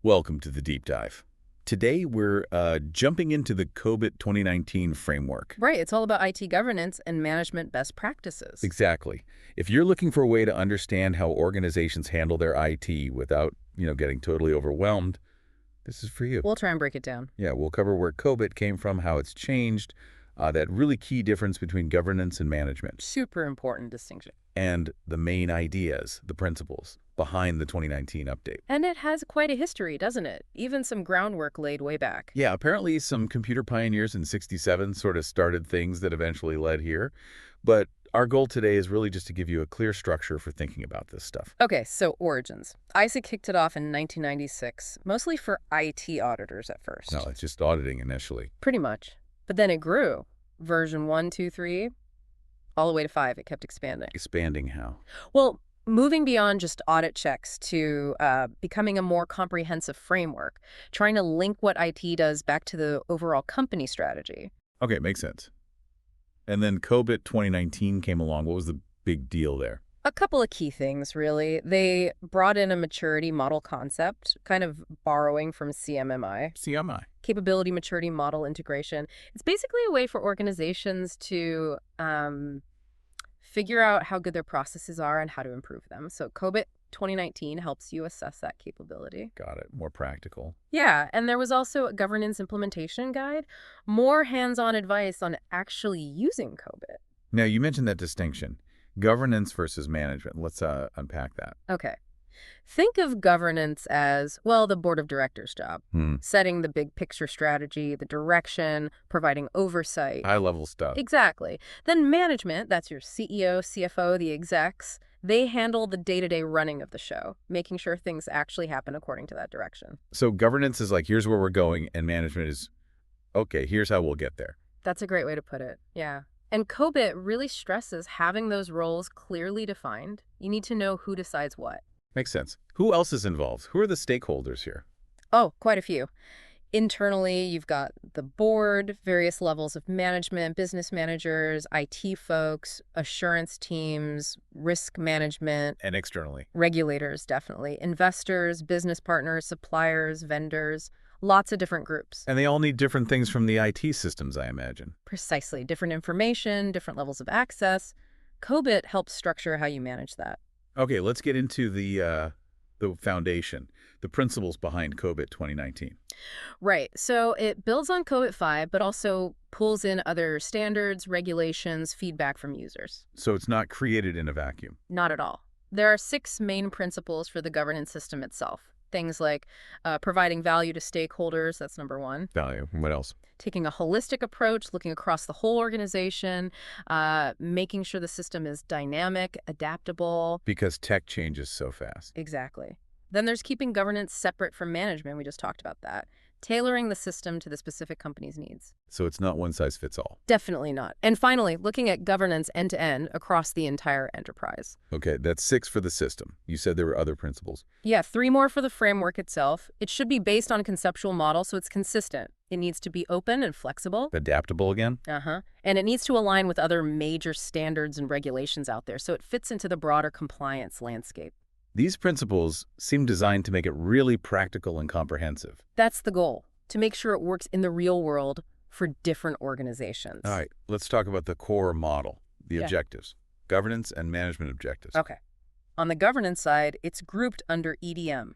Welcome to the deep dive. Today we're jumping into the COBIT 2019 framework. Right, it's all about IT governance and management best practices. Exactly. If you're looking for a way to understand how organizations handle their IT without, getting totally overwhelmed, this is for you. We'll try and break it down. Yeah, we'll cover where COBIT came from, how it's changed, that really key difference between governance and management, Super important distinction. and the main ideas, the principles behind the 2019 update. And it has quite a history, doesn't it? Even some groundwork laid way back. Yeah, apparently some computer pioneers in '67 sort of started things that eventually led here. But our goal today is really just to give you a clear structure for thinking about this stuff. Okay, so origins. ISA kicked it off in 1996, mostly for IT auditors at first. No, it's just auditing initially. Pretty much. But then it grew. Version 1, 2, 3, all the way to 5. It kept expanding. Expanding how? Well, moving beyond just audit checks to becoming a more comprehensive framework, trying to link what IT does back to the overall company strategy. Okay, makes sense. And then COBIT 2019 came along. What was the big deal there? A couple of key things, really. They brought in a maturity model concept, kind of borrowing from CMMI, CMI. capability maturity model integration. It's basically a way for organizations to figure out how good their processes are and how to improve them. So COBIT 2019 helps you assess that capability. Got it. More practical. Yeah, and there was also a governance implementation guide, more hands-on advice on actually using COBIT. Now, you mentioned that distinction, governance versus management. Let's unpack that. Okay. Think of governance as, well, the board of directors' job, setting the big picture strategy, the direction, providing oversight. High-level stuff. Exactly. Then management, that's your CEO, CFO, the execs, they handle the day-to-day running of the show, making sure things actually happen according to that direction. So governance is like, here's where we're going, and management is, okay, here's how we'll get there. That's a great way to put it, yeah. And COBIT really stresses having those roles clearly defined. You need to know who decides what. Makes sense. Who else is involved? Who are the stakeholders here? Oh, quite a few. Internally, you've got the board, various levels of management, business managers, IT folks, assurance teams, risk management. And externally? Regulators, definitely. Investors, business partners, suppliers, vendors, lots of different groups. And they all need different things from the IT systems, I imagine. Precisely. Different information, different levels of access. COBIT helps structure how you manage that. Okay, let's get into the foundation, the principles behind COBIT 2019. Right. So it builds on COBIT 5, but also pulls in other standards, regulations, feedback from users. So it's not created in a vacuum. Not at all. There are 6 main principles for the governance system itself. Things like providing value to stakeholders, that's number 1. Value. What else? Taking a holistic approach, looking across the whole organization, making sure the system is dynamic, adaptable. Because tech changes so fast. Exactly. Then there's keeping governance separate from management. We just talked about that. Tailoring the system to the specific company's needs. So it's not one size fits all. Definitely not. And finally, looking at governance end-to-end across the entire enterprise. Okay, that's 6 for the system. You said there were other principles. Yeah, 3 more for the framework itself. It should be based on a conceptual model, so it's consistent. It needs to be open and flexible. Adaptable again? And it needs to align with other major standards and regulations out there, so it fits into the broader compliance landscape. These principles seem designed to make it really practical and comprehensive. That's the goal, to make sure it works in the real world for different organizations. All right, let's talk about the core model, the objectives, governance and management objectives. Okay. On the governance side, it's grouped under EDM,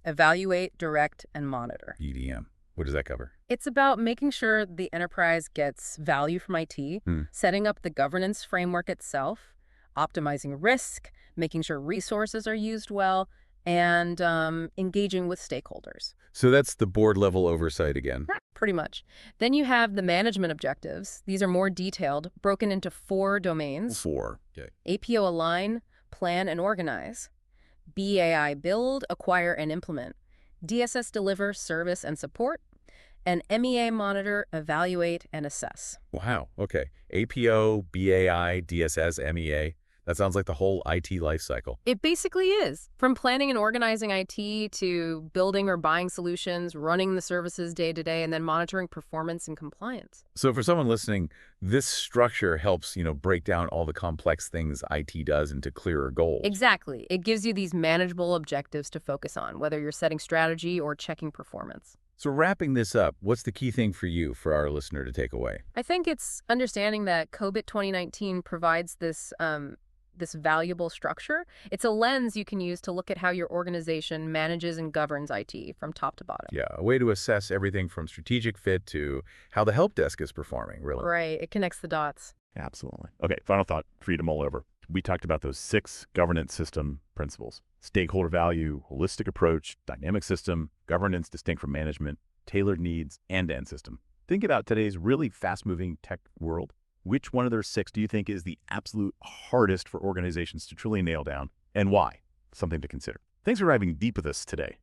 evaluate, direct, and monitor. EDM. What does that cover? It's about making sure the enterprise gets value from IT, setting up the governance framework itself, optimizing risk, making sure resources are used well, and engaging with stakeholders. So that's the board-level oversight again. Pretty much. Then you have the management objectives. These are more detailed, broken into 4 domains. 4. Okay. APO align, plan, and organize. BAI build, acquire, and implement. DSS deliver, service, and support. And MEA monitor, evaluate, and assess. Wow. Okay. APO, BAI, DSS, MEA. That sounds like the whole IT life cycle. It basically is. From planning and organizing IT to building or buying solutions, running the services day to day, and then monitoring performance and compliance. So for someone listening, this structure helps, break down all the complex things IT does into clearer goals. Exactly. It gives you these manageable objectives to focus on, whether you're setting strategy or checking performance. So wrapping this up, what's the key thing for you, for our listener to take away? I think it's understanding that COBIT 2019 provides this valuable structure. It's a lens you can use to look at how your organization manages and governs IT from top to bottom. Yeah, a way to assess everything from strategic fit to how the help desk is performing, really. Right. It connects the dots. Absolutely. Okay, final thought for you to mull over. We talked about those 6 governance system principles: stakeholder value, holistic approach, dynamic system, governance distinct from management, tailored needs, end-to-end system. Think about today's really fast-moving tech world. Which one of those 6 do you think is the absolute hardest for organizations to truly nail down, and why? Something to consider. Thanks for diving deep with us today.